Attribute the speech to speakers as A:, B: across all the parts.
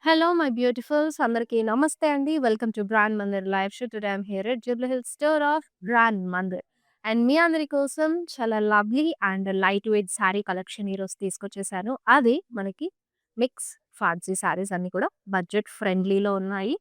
A: Hello, my beautifuls. అందరికీ నమస్తే అండి. Welcome to brand Mandir live show. Today I'm here at Jubilee Hills store of brand Mandir. And మీ అందరి కోసం చాలా lovely and lightweight sari collection ఈరోజు తీసుకొచ్చేసాను. అది మనకి మిక్స్ ఫ్యాన్సీ శారీస్ అన్నీ కూడా బడ్జెట్ ఫ్రెండ్లీలో ఉన్నాయి.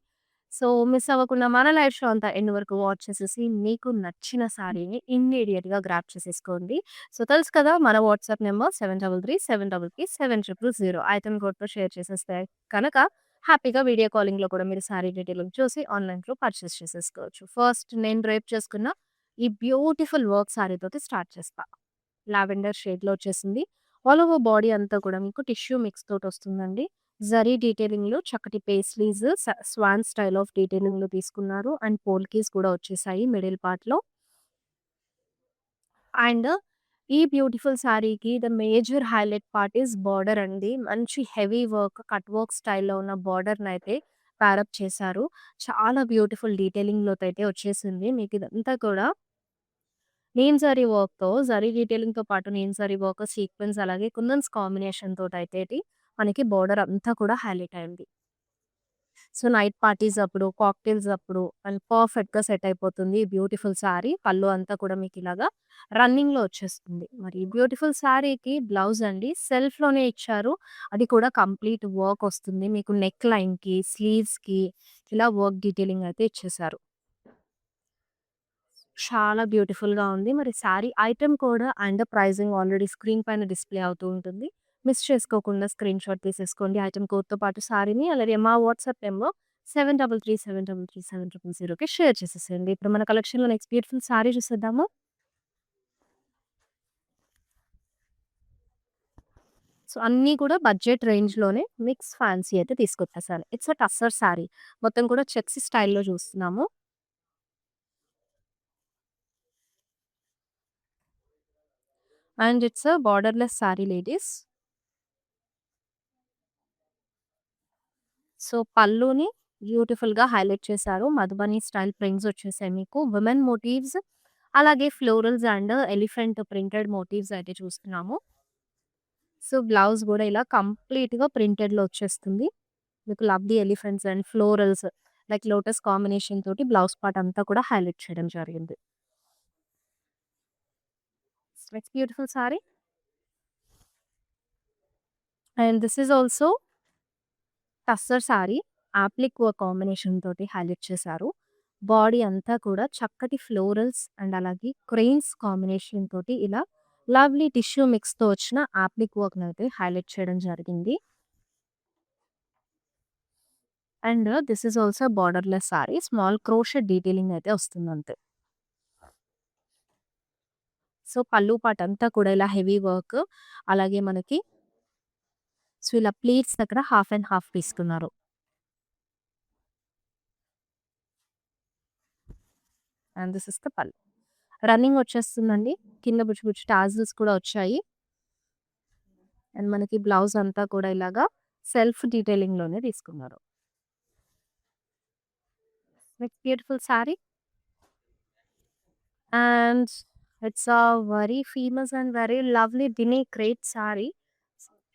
A: సో, మిస్ అవ్వకుండా మన లైవ్ షో అంతా ఎండ్ వరకు వాచ్ చేసేసి మీకు నచ్చిన శారీని ఇమ్మీడియేట్‌గా గ్రాబ్ చేసేసుకోండి. సో, తెలుసు కదా మన వాట్సాప్ నంబర్ 7337337000 ఐటెమ్ కోడ్‌తో షేర్ చేసేస్తే కనుక హ్యాపీగా వీడియో కాలింగ్‌లో కూడా మీరు శారీ డీటెయిలింగ్ చూసి ఆన్‌లైన్‌లో పర్చేస్ చేసేసుకోవచ్చు. ఫస్ట్ నేను డ్రేప్ చేసుకున్న ఈ బ్యూటిఫుల్ వర్క్ శారీతోటి స్టార్ట్ చేస్తా. లావెండర్ షేడ్‌లో వచ్చేసింది. ఆల్ ఓవర్ బాడీ అంతా కూడా మీకు టిష్యూ మిక్స్ తోటొస్తుందండి. జరీ డీటెయిలింగ్‌లో చక్కటి పేస్లీస్ స్వాన్ స్టైల్ ఆఫ్ డీటెయిలింగ్‌లో తీసుకున్నారు. అండ్ పోల్కీస్ కూడా వచ్చేసాయి మిడిల్ పార్ట్‌లో. అండ్ ఈ బ్యూటిఫుల్ శారీకి the major highlight part is border అండి. మంచి హెవీ వర్క్, కట్ వర్క్ స్టైల్‌లో ఉన్న బార్డర్‌నైతే ప్యారప్ చేశారు. చాలా బ్యూటిఫుల్ డీటెయిలింగ్‌లోతో అయితే వచ్చేసింది. మీకు ఇదంతా కూడా నీమ్ జరీ వర్క్‌తో జరీ డీటెయిలింగ్‌తో పాటు నీమ్ జరీ వర్క్, సీక్వెన్స్ అలాగే కుందన్స్ కాంబినేషన్ తోటయితేటి మనకి బోర్డర్ అంతా కూడా హైలైట్ అయింది. సో, నైట్ పార్టీస్ అప్పుడు, కాక్టైల్స్ అప్పుడు అండ్ పర్ఫెక్ట్‌గా సెట్ అయిపోతుంది. ఈ బ్యూటిఫుల్ సారీ. పళ్ళు అంతా కూడా మీకిలాగా రన్నింగ్‌లో వచ్చేస్తుంది. మరి ఈ బ్యూటిఫుల్ సారీకి బ్లౌజ్ అండి సెల్ఫ్‌లోనే ఇచ్చారు. అది కూడా కంప్లీట్ వర్క్ వస్తుంది. మీకు నెక్ లైన్‌కి, స్లీవ్స్‌కి ఇలా వర్క్ డీటెయిలింగ్ అయితే ఇచ్చేశారు. చాలా బ్యూటిఫుల్‌గా ఉంది. మరి శారీ ఐటెమ్ కూడా అండ్ ప్రైజింగ్ ఆల్రెడీ స్క్రీన్ పైన డిస్‌ప్లే అవుతూ ఉంటుంది. మిస్ చేసుకోకుండా స్క్రీన్‌షాట్ తీసేసుకోండి. ఐటెమ్ కోడ్‌తో పాటు శారీని అలాగే మా వాట్సాప్ నంబర్ 7337337000కి షేర్ చేసేసేయండి. ఇప్పుడు మన కలెక్షన్‌లో నెక్స్ట్ బ్యూటిఫుల్ శారీ చూసేద్దాము. సో, అన్నీ కూడా బడ్జెట్ రేంజ్‌లోనే మిక్స్ ఫ్యాన్సీ అయితే తీసుకొచ్చేసాను. It's a tussar sari. మొత్తం కూడా చెక్స్ స్టైల్‌లో చూస్తున్నాము. And it's a borderless sari ladies. So, పళ్ళుని బ్యూటిఫుల్‌గా హైలైట్ చేశారు. మధుబని స్టైల్ ప్రింట్స్ వచ్చేసాయి మీకు. విమెన్ మోటివ్స్ అలాగే florals and elephant printed motifs అయితే చూస్తున్నాము. సో, బ్లౌజ్ గూడా ఇలా కంప్లీట్‌గా ప్రింటెడ్‌లో వచ్చేస్తుంది. మీకు lovely elephants and florals like lotus combination తోటి బ్లౌజ్ పార్ట్ అంతా కూడా హైలైట్ చేయడం జరిగింది. Next beautiful sari. And this is also tussar sorry. Appliqué work combination తోటి హైలైట్ చేశారు. బాడీ అంతా కూడా చక్కటి ఫ్లోరల్స్ అండ్ అలాగే క్రెయిన్స్ కాంబినేషన్ తోటి ఇలా లవ్లీ టిష్యూ మిక్స్‌తో వచ్చిన యాప్లిక్ వర్క్‌నైతే హైలైట్ చేయడం జరిగింది. And this is also borderless sorry. Small crochet detailing అయితే వస్తుందంతే. సో, పల్లు పార్ట్ అంతా కూడా ఇలా హెవీ వర్క్ అలాగే మనకి సో, ఇలా ప్లీట్స్ దగ్గర హాఫ్ అండ్ హాఫ్ తీసుకున్నారు. అండ్ దిస్ ఇస్ ద పల్లు. రన్నింగ్ వచ్చేస్తుందండి. కింద బుజ్జి బుజ్జి టాజిల్స్ కూడా వచ్చాయి. అండ్ మనకి బ్లౌజ్ అంతా కూడా ఇలాగా సెల్ఫ్ డీటెయిలింగ్‌లోనే తీసుకున్నారు. Next beautiful sari. And it's a very famous and very lovely బినీ crepe sari.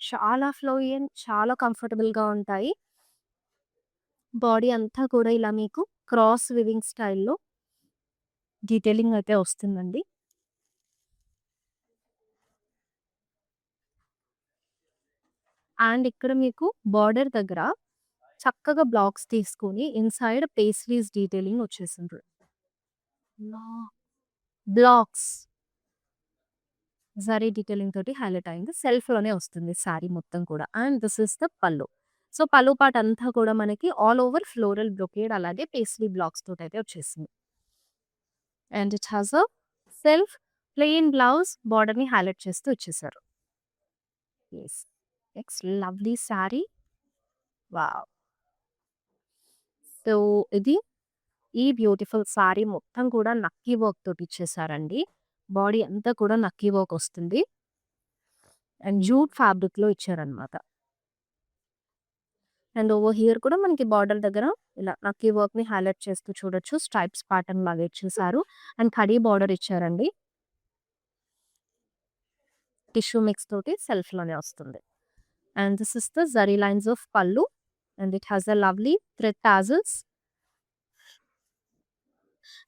A: చాలా ఫ్లోయీ అండ్ చాలా కంఫర్టబుల్‌గా ఉంటాయి. బాడీ అంతా కూడా ఇలా మీకు క్రాస్ వీవింగ్ స్టైల్‌లో డీటెయిలింగ్ అయితే వస్తుందండి. అండ్ ఇక్కడ మీకు బార్డర్ దగ్గర చక్కగా బ్లాక్స్ తీసుకొని ఇన్‌సైడ్ పేస్ట్రీస్ డీటెయిలింగ్ వచ్చేసింది. బ్లాక్స్ జరీ డీటెయిలింగ్ తోటి హైలైట్ అయింది. సెల్ఫ్‌లోనే వస్తుంది సారీ మొత్తం కూడా. And this is the pallu. So, pallu part అంతా కూడా మనకి ఆల్ ఓవర్ ఫ్లోరల్ బ్రొకేడ్ అలాగే పేస్ట్రీ బ్లాక్స్ తోటయితే వచ్చేసింది. And it has a self plain blouse బార్డర్‌ని హైలైట్ చేస్తూ ఇచ్చేసారు. Yes. Next lovely sari. Wow! So, ఇది ఈ బ్యూటిఫుల్ సారీ మొత్తం కూడా నక్కీ వర్క్ తోటి ఇచ్చేసారండి. బాడీ అంతా కూడా నక్కీ వర్క్ వస్తుంది. అండ్ జూట్ ఫ్యాబ్రిక్‌లో ఇచ్చారనమాట. అండ్ ఓవర్ హియర్ కూడా మనకి బార్డర్ దగ్గర ఇలా నక్కీ వర్క్‌ని హైలైట్ చేస్తూ చూడొచ్చు. స్ట్రైప్స్ ప్యాటర్న్ లాగా ఇచ్చేసారు. అండ్ కడీ బార్డర్ ఇచ్చారండి. టిష్యూ మిక్స్ తోటి సెల్ఫ్‌లోనే వస్తుంది. And this is the zari lines of pallu. And it has a lovely thread tassels.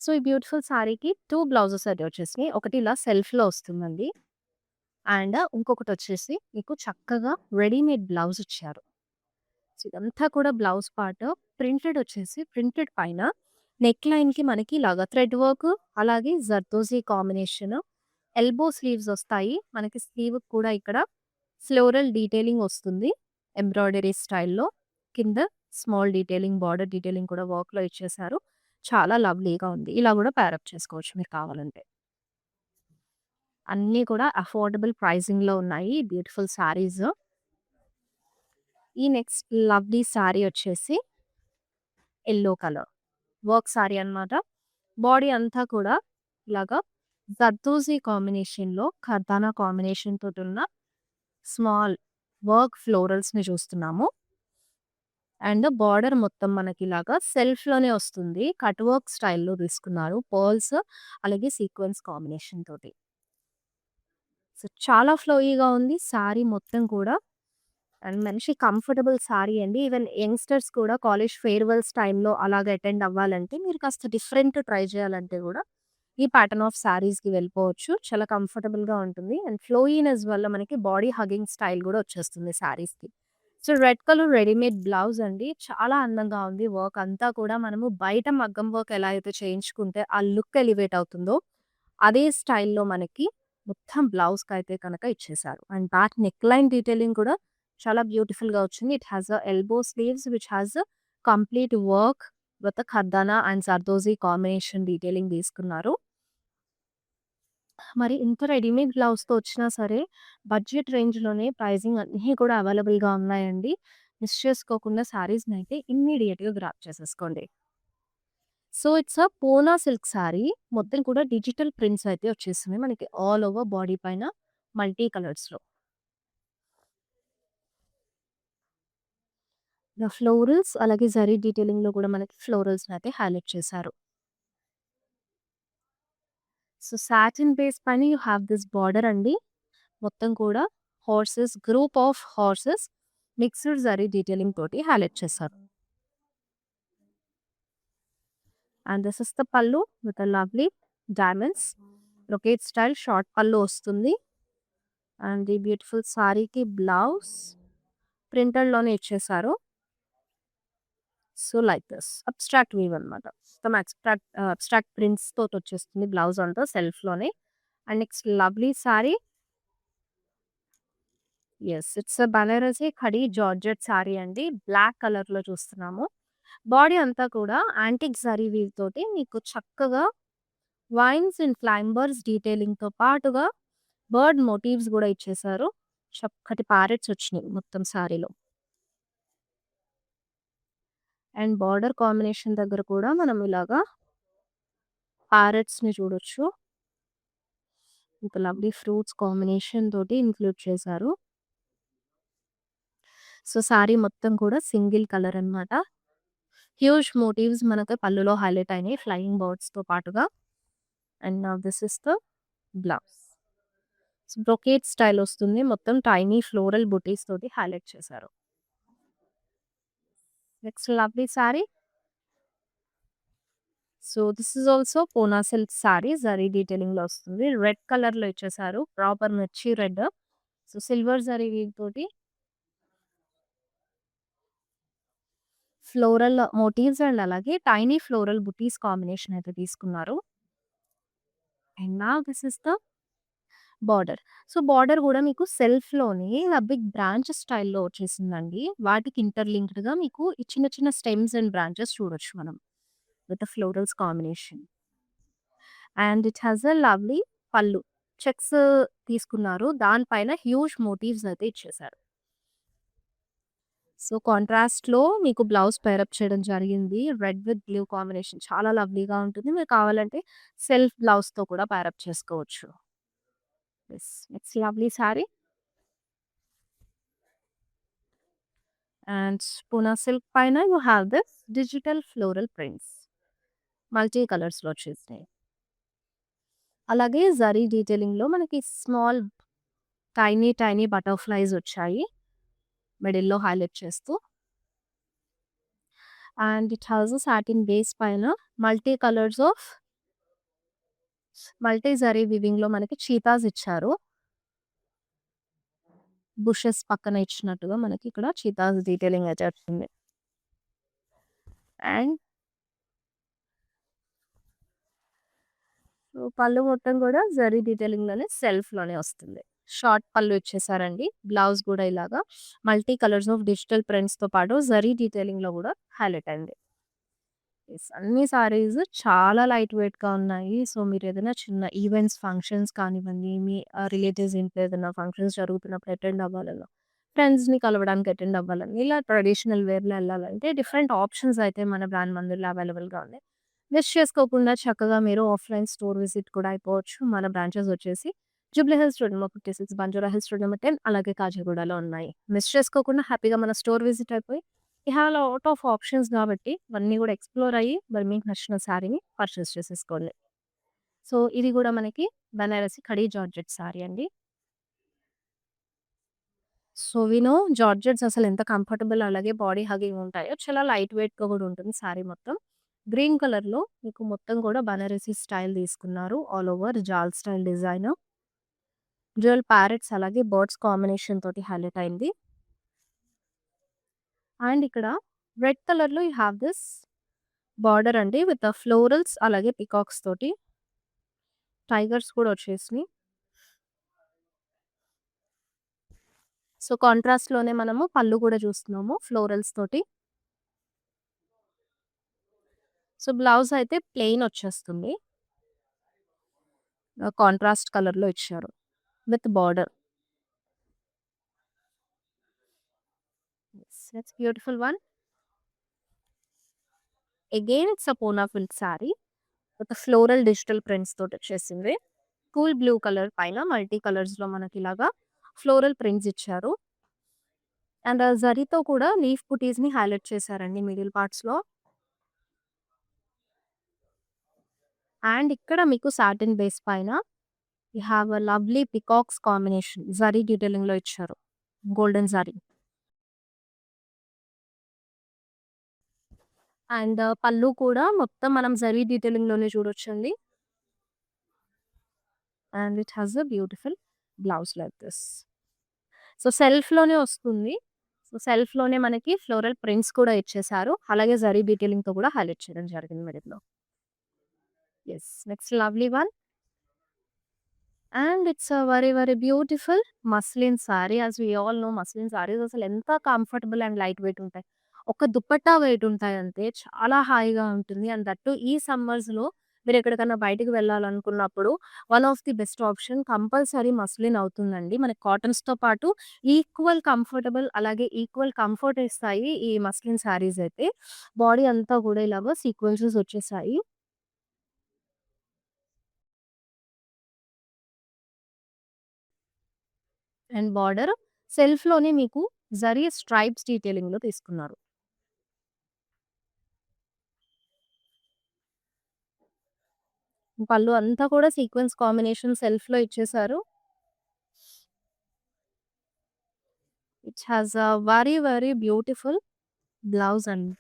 A: So, ఈ బ్యూటిఫుల్ సారీకి 2 బ్లౌజెస్ అయితే వచ్చేసినాయి. ఒకటి ఇలా సెల్ఫ్‌లో వస్తుందండి. అండ్ ఇంకొకటొచ్చేసి మీకు చక్కగా రెడీమేడ్ బ్లౌజ్ ఇచ్చారు. సో, ఇదంతా కూడా బ్లౌజ్ పార్ట్. ప్రింటెడ్ పైన నెక్ లైన్‌కి మనకి ఇలాగా థ్రెడ్ వర్క్, అలాగే జర్దోజీ కాంబినేషన్. ఎల్బో స్లీవ్స్ వస్తాయి. మనకి స్లీవ్‌కి కూడా ఇక్కడ ఫ్లోరల్ డీటెయిలింగ్ వస్తుంది. ఎంబ్రాయిడరీ స్టైల్‌లో. కింద స్మాల్ డీటెయిలింగ్, బార్డర్ డీటెయిలింగ్ కూడా వర్క్‌లో ఇచ్చేసారు. చాలా లవ్లీగా ఉంది. ఇలా కూడా పేరప్ చేసుకోవచ్చు మీరు కావాలంటే. అన్నీ కూడా అఫోర్డబుల్ ప్రైజింగ్‌లో ఉన్నాయి. బ్యూటిఫుల్ సారీస్. ఈ నెక్స్ట్ లవ్లీ సారీ వచ్చేసి యెల్లో కలర్. వర్క్ సారీ అన్నమాట. బాడీ అంతా కూడా ఇలాగా జర్దోజీ కాంబినేషన్‌లో కర్దానా కాంబినేషన్ తోటున్న స్మాల్ వర్క్ ఫ్లోరల్స్‌ని చూస్తున్నాము. అండ్ బార్డర్ మొత్తం మనకిలాగా సెల్ఫ్‌లోనే వస్తుంది. కట్ వర్క్ స్టైల్‌లో తీసుకున్నారు. పర్ల్స్ అలాగే సీక్వెన్స్ కాంబినేషన్ తోటి. సో, చాలా ఫ్లోయీగా ఉంది సారీ మొత్తం కూడా. అండ్ మంచి కంఫర్టబుల్ సారీ అండి. ఈవెన్ యంగ్‌స్టర్స్ కూడా కాలేజ్ ఫేర్‌వెల్స్ టైమ్‌లో అలాగ అటెండ్ అవ్వాలంటే, మీరు కాస్త డిఫరెంట్ ట్రై చేయాలంటే గూడా, ఈ ప్యాటర్న్ ఆఫ్ సారీస్‌కి వెళ్ళిపోవచ్చు. చాలా కంఫర్టబుల్‌గా ఉంటుంది. అండ్ ఫ్లోయీనెస్ వల్ల మనకి బాడీ హగ్గింగ్ స్టైల్ గూడా వచ్చేస్తుంది సారీస్‌కి. So, red colour readymade blouse అండి. చాలా అందంగా ఉంది. వర్క్ అంతా కూడా మనము బయట మగ్గం వర్క్ ఎలా అయితే చేయించుకుంటే ఆ లుక్ ఎలివేట్ అవుతుందో, అదే స్టైల్‌లో మనకి మొత్తం బ్లౌజ్‌కయితే కనుక ఇచ్చేసారు. And back neckline detailing కూడా చాలా బ్యూటిఫుల్‌గా వచ్చింది. It has a elbow sleeves which has complete work with ఖద్దానా అండ్ జర్దోజీ కాంబినేషన్ డీటెయిలింగ్ తీసుకున్నారు. మరి ఇంత రెడీమేడ్ బ్లౌజ్‌తో వచ్చినా సరే, బడ్జెట్ రేంజ్‌లోనే ప్రైజింగ్ అన్నీ కూడా అవైలబుల్‌గా ఉన్నాయండి. మిస్ చేసుకోకుండా శారీస్‌నైతే ఇమ్మీడియేట్‌గా గ్రాబ్ చేసేసుకోండి. So, it's a Poona silk sorry. మొత్తం కూడా డిజిటల్ ప్రింట్స్ అయితే వచ్చేసినాయి మనకి ఆల్ ఓవర్ బాడీ పైన మల్టీ కలర్స్‌లో. ఫ్లోరల్స్ అలాగే జరీ డీటెయిలింగ్‌లో కూడా మనకి ఫ్లోరల్స్‌నైతే హైలైట్ చేశారు. సో, సాటిన్ బేస్ పైన యూ హావ్ దిస్ బార్డర్ అండి. మొత్తం కూడా group of horses mixed zari detailing తోటి హైలైట్ చేశారు. అండ్ దిస్ ఇస్ ద పల్లు with lovely diamonds. Brocade style short పల్లు వస్తుంది. అండ్ ఈ బ్యూటిఫుల్ సారీకి బ్లౌజ్ ప్రింటెడ్‌లోనే ఇచ్చేసారు. So, like this abstract weave అనమాట. మొత్తం అబ్స్ట్రాక్ట్ ప్రింట్స్ తోటొచ్చేస్తుంది బ్లౌజ్ అంతా సెల్ఫ్‌లోనే. And next lovely sari. Yes. It's a Banarasi khadi georgette sari అండి. బ్లాక్ కలర్‌లో చూస్తున్నాము. బాడీ అంతా కూడా యాంటిక్ జరీ వీవ్ తోటి మీకు చక్కగా వైన్స్ అండ్ క్లైంబర్స్ డీటెయిలింగ్‌తో పాటుగా బర్డ్ మోటివ్స్ గూడా ఇచ్చేసారు. చక్కటి ప్యారెట్స్ వచ్చినియి మొత్తం సారీలో. అండ్ బార్డర్ కాంబినేషన్ దగ్గర కూడా మనం ఇలాగా ప్యారెట్స్‌ని చూడొచ్చు. ఒక లవ్లీ ఫ్రూట్స్ కాంబినేషన్ తోటి ఇంక్లూడ్ చేశారు. సో, సారీ మొత్తం కూడా సింగిల్ కలర్ అన్నమాట. హ్యూజ్ మోటివ్స్ మనకు పళ్ళులో హైలైట్ అయినాయి ఫ్లయింగ్ బర్డ్స్‌తో పాటుగా. And now this is the blouse. So, brocade style వస్తుంది. మొత్తం టైనీ ఫ్లోరల్ బుటీస్ తోటి హైలైట్ చేశారు. Next lovely sari. So, this is also Poona silk sari. Zari డీటెయిలింగ్‌లో వస్తుంది. రెడ్ కలర్‌లో ఇచ్చేసారు. Proper mirchi red. So, silver zari weave తోటి ఫ్లోరల్ మోటివ్స్ అండ్ అలాగే టైనీ ఫ్లోరల్ బుటీస్ కాంబినేషన్ అయితే తీసుకున్నారు. And now this is the border. So, border గూడా మీకు సెల్ఫ్‌లోనే ఇలా బిగ్ బ్రాంచ్ స్టైల్‌లో వచ్చేసిందండి. వాటికి ఇంటర్‌లింక్డ్‌గా మీకు ఈ చిన్న చిన్న స్టెమ్స్ అండ్ బ్రాంచెస్ చూడొచ్చు మనం. With the florals combination. And it has a lovely పల్లు. చెక్స్ తీసుకున్నారు. దానిపైన హ్యూజ్ మోటివ్స్ అయితే ఇచ్చేసారు. సో, కాంట్రాస్ట్‌లో మీకు బ్లౌజ్ పేరప్ చేయడం జరిగింది. రెడ్ విత్ బ్లూ కాంబినేషన్ చాలా లవ్లీగా ఉంటుంది. మీరు కావాలంటే సెల్ఫ్ బ్లౌజ్‌తో కూడా పేరప్ చేసుకోవచ్చు. Yes. It's lovely sari. And Poona silk పైన you have this digital floral prints. Multi కలర్స్‌లో వచ్చేసినాయి. అలాగే జరీ డీటెయిలింగ్‌లో మనకి స్మాల్ టైనీ బటర్‌ఫ్లైస్ వచ్చాయి. మిడిల్‌లో హైలైట్ చేస్తూ. And it has a satin base పైన multi colours of multi zari వీవింగ్‌లో మనకి చీతాస్ ఇచ్చారు. బుషెస్ పక్కన ఇచ్చినట్టుగా మనకి ఇక్కడ చీతాస్ డీటెయిలింగ్ అయితే వచ్చింది. అండ్ సో, పళ్ళు మొత్తం కూడా జరీ డీటెయిలింగ్‌లోనే సెల్ఫ్‌లోనే వస్తుంది. షార్ట్ పళ్ళు ఇచ్చేసారండి. బ్లౌజ్ కూడా ఇలాగా మల్టీ కలర్స్ ఆఫ్ డిజిటల్ ప్రింట్స్‌తో పాటు జరీ డీటెయిలింగ్‌లో కూడా హైలైట్ అయింది. యెస్. అన్ని సారీస్ చాలా లైట్ వెయిట్‌గా ఉన్నాయి. సో, మీరేదైనా చిన్న ఈవెంట్స్, ఫంక్షన్స్ కానివ్వండి, మీ రిలేటివ్స్ ఇంట్లో ఏదైనా ఫంక్షన్స్ జరుగుతున్నప్పుడు అటెండ్ అవ్వాలన్నా, ఫ్రెండ్స్‌ని కలవడానికి అటెండ్ అవ్వాలన్నా, ఇలా ట్రెడిషనల్ వేర్‌లో ఎళ్ళాలంటే డిఫరెంట్ ఆప్షన్స్ అయితే మన బ్రాండ్ మందిర్‌లో అవైలబుల్‌గా ఉన్నాయి. మిస్ చేసుకోకుండా చక్కగా మీరు ఆఫ్‌లైన్ స్టోర్ విజిట్ కూడా అయిపోవచ్చు. మన బ్రాంచెస్ వచ్చేసి Jubilee Hills road number 56, Banjara Hills road number 10 అలాగే కాచిగూడలో ఉన్నాయి. మిస్ చేసుకోకుండా హ్యాపీగా మన స్టోర్ విజిట్ అయిపోయి you have lot of options గాబట్టి, ఇవన్నీ గూడా ఎక్స్‌ప్లోర్ అయ్యి, మరి మీకు నచ్చిన శారీని పర్చేస్ చేసేసుకోండి. సో, ఇది గూడా మనకి బనారసి కడీ జార్జెట్ శారీ అండి. సో, వి నో జార్జెట్స్ అసలెంత కంఫర్టబుల్ అలాగే బాడీ హగ్గింగ్ ఉంటాయో, చాలా లైట్ వెయిట్‌గా గూడా ఉంటుంది శారీ మొత్తం. గ్రీన్ కలర్‌లో మీకు మొత్తం గూడా బనారసి స్టైల్ తీసుకున్నారు. All over jaal style design. Dual parrots అలాగే బర్డ్స్ కాంబినేషన్ తోటి హైలైట్ అయింది. అండ్ ఇక్కడ రెడ్ కలర్‌లో యూ హావ్ దిస్ బార్డర్ అండి విత్ ఫ్లోరల్స్ అలాగే పీకాక్స్ తోటి. టైగర్స్ కూడా వచ్చేసినియి. సో, కాంట్రాస్ట్‌లోనే మనము పళ్ళు కూడా చూస్తున్నాము ఫ్లోరల్స్ తోటి. సో, బ్లౌజ్ అయితే ప్లెయిన్ వచ్చేస్తుంది. కాంట్రాస్ట్ కలర్‌లో ఇచ్చారు. With border. Yes. It's beautiful one. Again it's a Poona silk sari with floral digital prints తోటి వచ్చేసింది. కూల్ బ్లూ కలర్ పైన మల్టీ కలర్స్‌లో మనకిలాగా ఫ్లోరల్ ప్రింట్స్ ఇచ్చారు. అండ్ జరీతో కూడా లీఫ్ బుటీస్‌ని హైలైట్ చేశారండి మిడిల్ పార్ట్స్‌లో. అండ్ ఇక్కడ మీకు సాటిన్ బేస్ పైన you have a lovely peacocks combination zari డీటెయిలింగ్‌లో ఇచ్చారు. గోల్డెన్ జరీ. అండ్ పళ్ళు కూడా మొత్తం మనం జరీ డీటెయిలింగ్‌లోనే చూడొచ్చండి. And it has a beautiful blouse like this. So, సెల్ఫ్‌లోనే వస్తుంది. సో, సెల్ఫ్‌లోనే మనకి ఫ్లోరల్ ప్రింట్స్ కూడా ఇచ్చేసారు. అలాగే జరీ డీటెయిలింగ్‌తో కూడా హైలైట్ చేయడం జరిగింది మిడిల్‌లో. Yes. Next lovely one. And it's a very, very beautiful muslin sari. As we all know muslin saris అసలు ఎంత కంఫర్టబుల్ అండ్ లైట్ వెయిట్ ఉంటాయి. ఒక దుపట్టా వెయిట్ ఉంటాయి అంతే. చాలా హాయిగా ఉంటుంది. అండ్ దట్ టూ ఈ సమ్మర్స్‌లో మీరు ఎక్కడికన్నా బయటికి వెళ్ళాలనుకున్నప్పుడు one of the best option compulsory muslin అవుతుందండి. మనకి కాటన్స్‌తో పాటు ఈక్వల్ కంఫర్టబుల్ అలాగే ఈక్వల్ కంఫర్ట్ ఇస్తాయి ఈ మస్లిన్ సారీస్ అయితే. బాడీ అంతా కూడా ఇలాగా సీక్వెన్సెస్ వచ్చేసాయి. అండ్ బార్డర్ సెల్ఫ్‌లోనే మీకు జరీ స్ట్రైప్స్ డీటెయిలింగ్‌లో తీసుకున్నారు. పళ్ళు అంతా కూడా సీక్వెన్స్ కాంబినేషన్ సెల్ఫ్‌లో ఇచ్చేసారు. It has a very, very beautiful blouse అండి.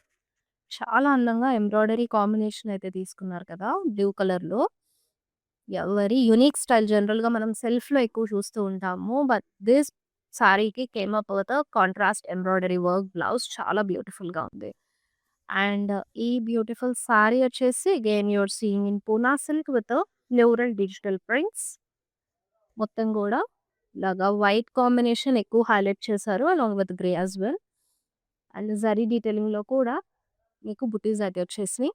A: చాలా అందంగా ఎంబ్రాయిడరీ కాంబినేషన్ అయితే తీసుకున్నారు కదా! బ్లూ కలర్‌లో. యాహ్! వెరీ యూనిక్ స్టైల్ జనరల్‌గా మనం సెల్ఫ్‌లో ఎక్కువ చూస్తూ ఉంటాము. బట్ దిస్ సారీకి came up with contrast embroidery work blouse చాలా బ్యూటిఫుల్‌గా ఉంది. అండ్ ఈ బ్యూటిఫుల్ సారీ వచ్చేసి again you are seeing in Poona silk with floral digital prints. మొత్తం గూడా ఇలాగా వైట్ కాంబినేషన్ ఎక్కువ హైలైట్ చేశారు. Along with grey as well. And zari డీటెయిలింగ్‌లో కూడా మీకు బుటీస్ అయితే వచ్చేసినాయి.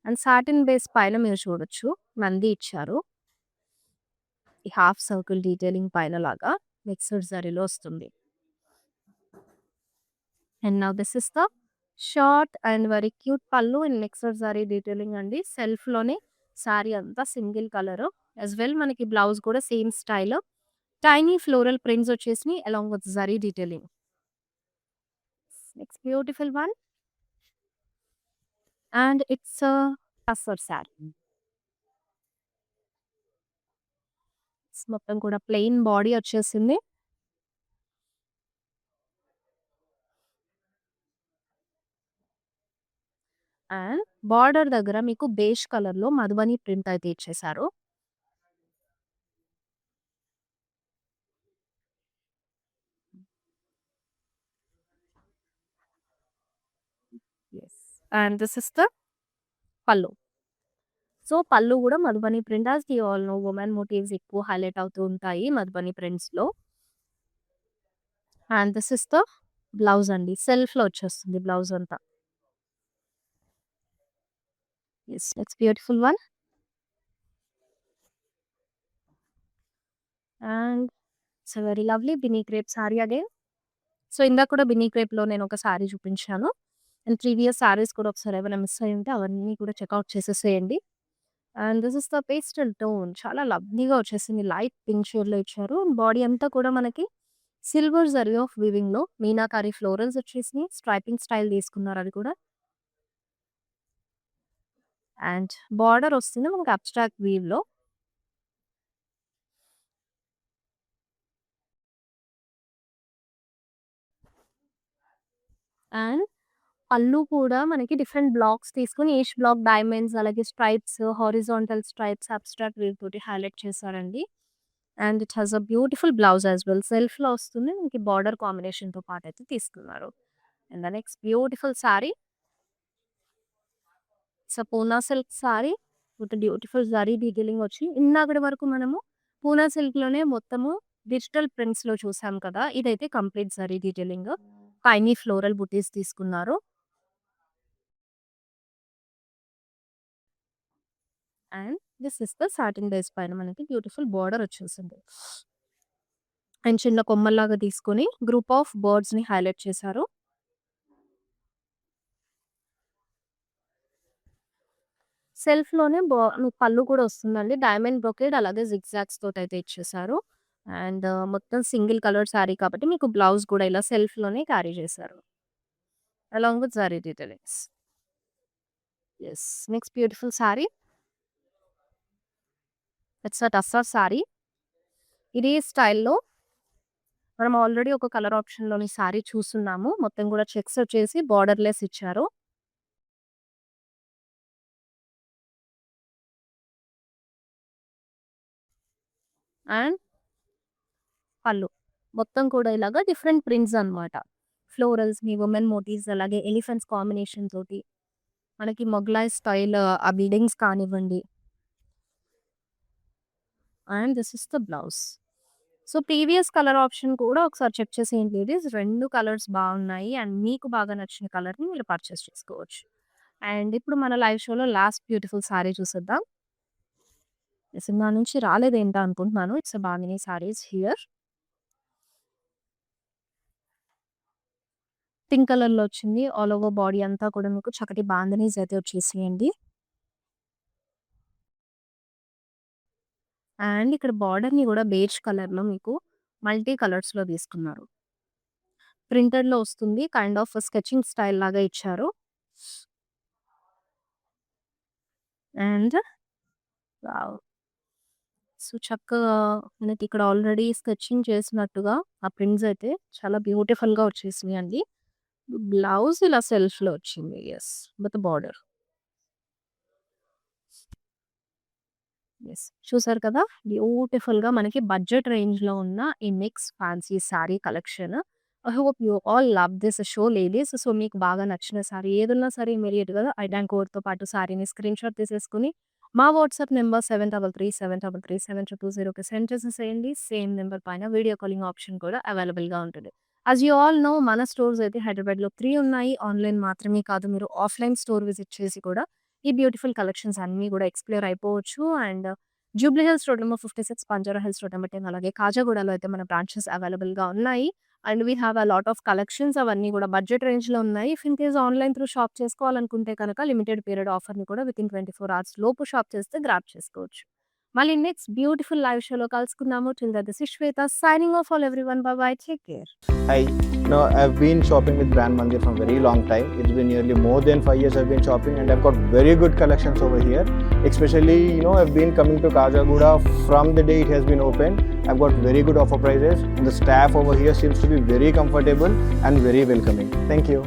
A: అండ్ సాటిన్ బేస్ పైన మీరు చూడొచ్చు నంది ఇచ్చారు. ఈ హాఫ్ సర్కిల్ డీటెయిలింగ్ పైన లాగా మిక్స్డ్ జరీలో వస్తుంది. And now this is the short and very cute pallu in mixed zari detailing అండి. సెల్ఫ్‌లోనే సారీ అంతా సింగిల్ కలర్. యాస్ వెల్ మనకి బ్లౌజ్ కూడా same style. Tiny floral prints వచ్చేసినాయి along with zari detailing. Next beautiful one. And it's tussar sari. మొత్తం కూడా ప్లెయిన్ బాడీ వచ్చేసింది. And border దగ్గర మీకు బేజ్ కలర్‌లో మధుబని ప్రింట్ అయితే ఇచ్చేసారు. Yes. And this is the pallu. So, pallu గూడా Madhubani print as we all know women motifs ఎక్కువ హైలైట్ అవుతూ ఉంటాయి మధుబని ప్రింట్స్‌లో. And this is the blouse అండి. సెల్ఫ్‌లో వచ్చేస్తుంది బ్లౌజ్ అంతా. Yes. It's beautiful one. And it's a very lovely బినీ crepe sari again. So, ఇందాక కూడా బినీ క్రేప్‌లో నేనొక సారీ చూపించాను. అండ్ ప్రీవియస్ సారీస్ కూడా ఒకసారి ఏమైనా మిస్ అయ్యుంటే అవన్నీ కూడా చెకౌట్ చేసేసేయండి. And this is the pastel tone. చాలా లవ్లీగా వచ్చేసింది. లైట్ పింక్ షేడ్‌లో ఇచ్చారు. బాడీ అంతా కూడా మనకి సిల్వర్ జరీ ఆఫ్ వీవింగ్‌లో మీనాకారి ఫ్లోరల్స్ వచ్చేసినియి. స్ట్రైపింగ్ స్టైల్ తీసుకున్నారు అది కూడా. అండ్ బార్డర్ వస్తుంది మనకి అబ్స్ట్రాక్ట్ వీవ్‌లో. అండ్ పళ్ళు కూడా మనకి డిఫరెంట్ బ్లాక్స్ తీసుకొని ఈచ్ బ్లాక్ డైమండ్స్ అలాగే stripes, horizontal stripes, abstract weave తోటి హైలైట్ చేశారండి. And it has a beautiful blouse as well. సెల్ఫ్‌లో వస్తుంది. మనకి బార్డర్ కాంబినేషన్‌తో పాటైతే తీసుకున్నారు. And the next beautiful sari. It's a Poona silk sari with beautiful zari detailing వచ్చి ఇందాకటి వరకు మనము పూనా సిల్క్‌లోనే మొత్తము డిజిటల్ ప్రింట్స్‌లో చూసాం కదా! ఇదైతే complete zari detailing. Tiny floral బుటీస్ తీసుకున్నారు. And this is the satin base పైన మనకి బ్యూటిఫుల్ బార్డర్ వచ్చేసింది. అండ్ చిన్న కొమ్మల్లాగా తీసుకొని గ్రూప్ ఆఫ్ బర్డ్స్‌ని హైలైట్ చేశారు. సెల్ఫ్‌లోనే మీకు పళ్ళు కూడా వస్తుందండి. డైమండ్ బ్రొకేడ్ అలాగే జిగ్‌జాగ్స్ తోటైతే ఇచ్చేసారు. అండ్ మొత్తం సింగిల్ కలర్ సారీ కాబట్టి మీకు బ్లౌజ్ కూడా ఇలా సెల్ఫ్‌లోనే క్యారీ చేశారు. Along with zari detailings. Yes. Next beautiful sari. It's a tussar sorry. ఇదే స్టైల్‌లో మనం ఆల్రెడీ ఒక కలర్ ఆప్షన్‌లోని సారీ చూసున్నాము. మొత్తం కూడా చెక్స్ వచ్చేసి బార్డర్‌లెస్ ఇచ్చారు. అండ్ పళ్ళు. మొత్తం కూడా ఇలాగా డిఫరెంట్ ప్రింట్స్ అన్నమాట. ఫ్లోరల్స్‌ని, వుమెన్ మోటివ్స్ అలాగే ఎలిఫెంట్స్ కాంబినేషన్ తోటి మనకి మొగలాయ్ స్టైల్ ఆ బీడింగ్స్ కానివ్వండి. And this is the blouse. So, previous colour option కూడా ఒకసారి చెక్ చేసేయండి లేడీస్. 2 కలర్స్ బాగున్నాయి. అండ్ మీకు బాగా నచ్చిన కలర్‌ని మీరు పర్చేస్ చేసుకోవచ్చు. అండ్ ఇప్పుడు మన లైవ్ షోలో లాస్ట్ బ్యూటిఫుల్ సారీ చూసేద్దాం. ఈ సినిమా నుంచి రాలేదేంటా అనుకుంటున్నాను. It's a bandhani saris here. Pink కలర్‌లో వచ్చింది. ఆల్ ఓవర్ బాడీ అంతా కూడా మీకు చక్కటి బాందినీస్ అయితే వచ్చేసినియండి. అండ్ ఇక్కడ బార్డర్‌ని కూడా బేజ్ కలర్‌లో మీకు మల్టీ కలర్స్‌లో తీసుకున్నారు. ప్రింటెడ్‌లో వస్తుంది. కైండ్ ఆఫ్ స్కెచింగ్ స్టైల్ లాగా ఇచ్చారు. And wow! సో, చక్కగా మనకి ఇక్కడ ఆల్రెడీ స్కెచింగ్ చేసినట్టుగా ఆ ప్రింట్స్ అయితే చాలా బ్యూటిఫుల్‌గా వచ్చేసినాయండి. బ్లౌజ్ ఇలా సెల్ఫ్‌లో వచ్చింది. యెస్. With border. యెస్. చూసారు కదా! బ్యూటిఫుల్‌గా మనకి బడ్జెట్ రేంజ్‌లో ఉన్న ఈ mix fancy sorry collection. I hope you all love this show ladies. So, మీకు బాగా నచ్చిన సారీ ఏదున్నా సరే ఇమ్మీడియేట్‌గా ఐడాన్ కోడ్‌తో పాటు సారీని స్క్రీన్‌షాట్ తీసేసుకొని మా వాట్సాప్ నంబర్ 7337337220కి సెండ్ చేసేసేయండి. సేమ్ నంబర్ పైన వీడియో కాలింగ్ ఆప్షన్ కూడా అవైలబుల్‌గా ఉంటుంది. యాస్ యూ ఆల్ నో మన స్టోర్స్ అయితే హైదరాబాద్‌లో 3 ఉన్నాయి. ఆన్‌లైన్ మాత్రమే కాదు మీరు ఆఫ్‌లైన్ స్టోర్ విజిట్ చేసి కూడా ఈ బ్యూటిఫుల్ కలెక్షన్స్ అన్నీ గూడా ఎక్స్‌ప్లోర్ అయిపోవచ్చు. And Jubilee Hills road number 56, Banjara Hills road number 10 అలాగే కాజాగూడలో అయితే మన బ్రాంచెస్ అవైలబుల్‌గా ఉన్నాయి. And we have a lot of collections అవన్నీ గూడా బడ్జెట్ రేంజ్‌లో ఉన్నాయి. If in case online through shop చేసుకోవాలనుకుంటే కనుక లిమిటెడ్ పీరియడ్ ఆఫర్‌ని కూడా వితిన్ 24 అవర్స్ లోపు షాప్ చేస్తే గ్రాబ్ చేసుకోవచ్చు. మళ్ళీ నెక్స్ట్ బ్యూటిఫుల్ లైవ్ షోలో కలుసుకుందాము. Till then this is Shweta signing off all everyone. By by. Take care.
B: Hi. No, I've been shopping with Brand Mandir for a very long time. It's been nearly more than 5 years I've been shopping, and I've got very good collections over here. Especially, I've been coming to Kajagoda from the day it has been opened. I've got very good offer prices, and the staff over here seems to be very comfortable and very welcoming. Thank you.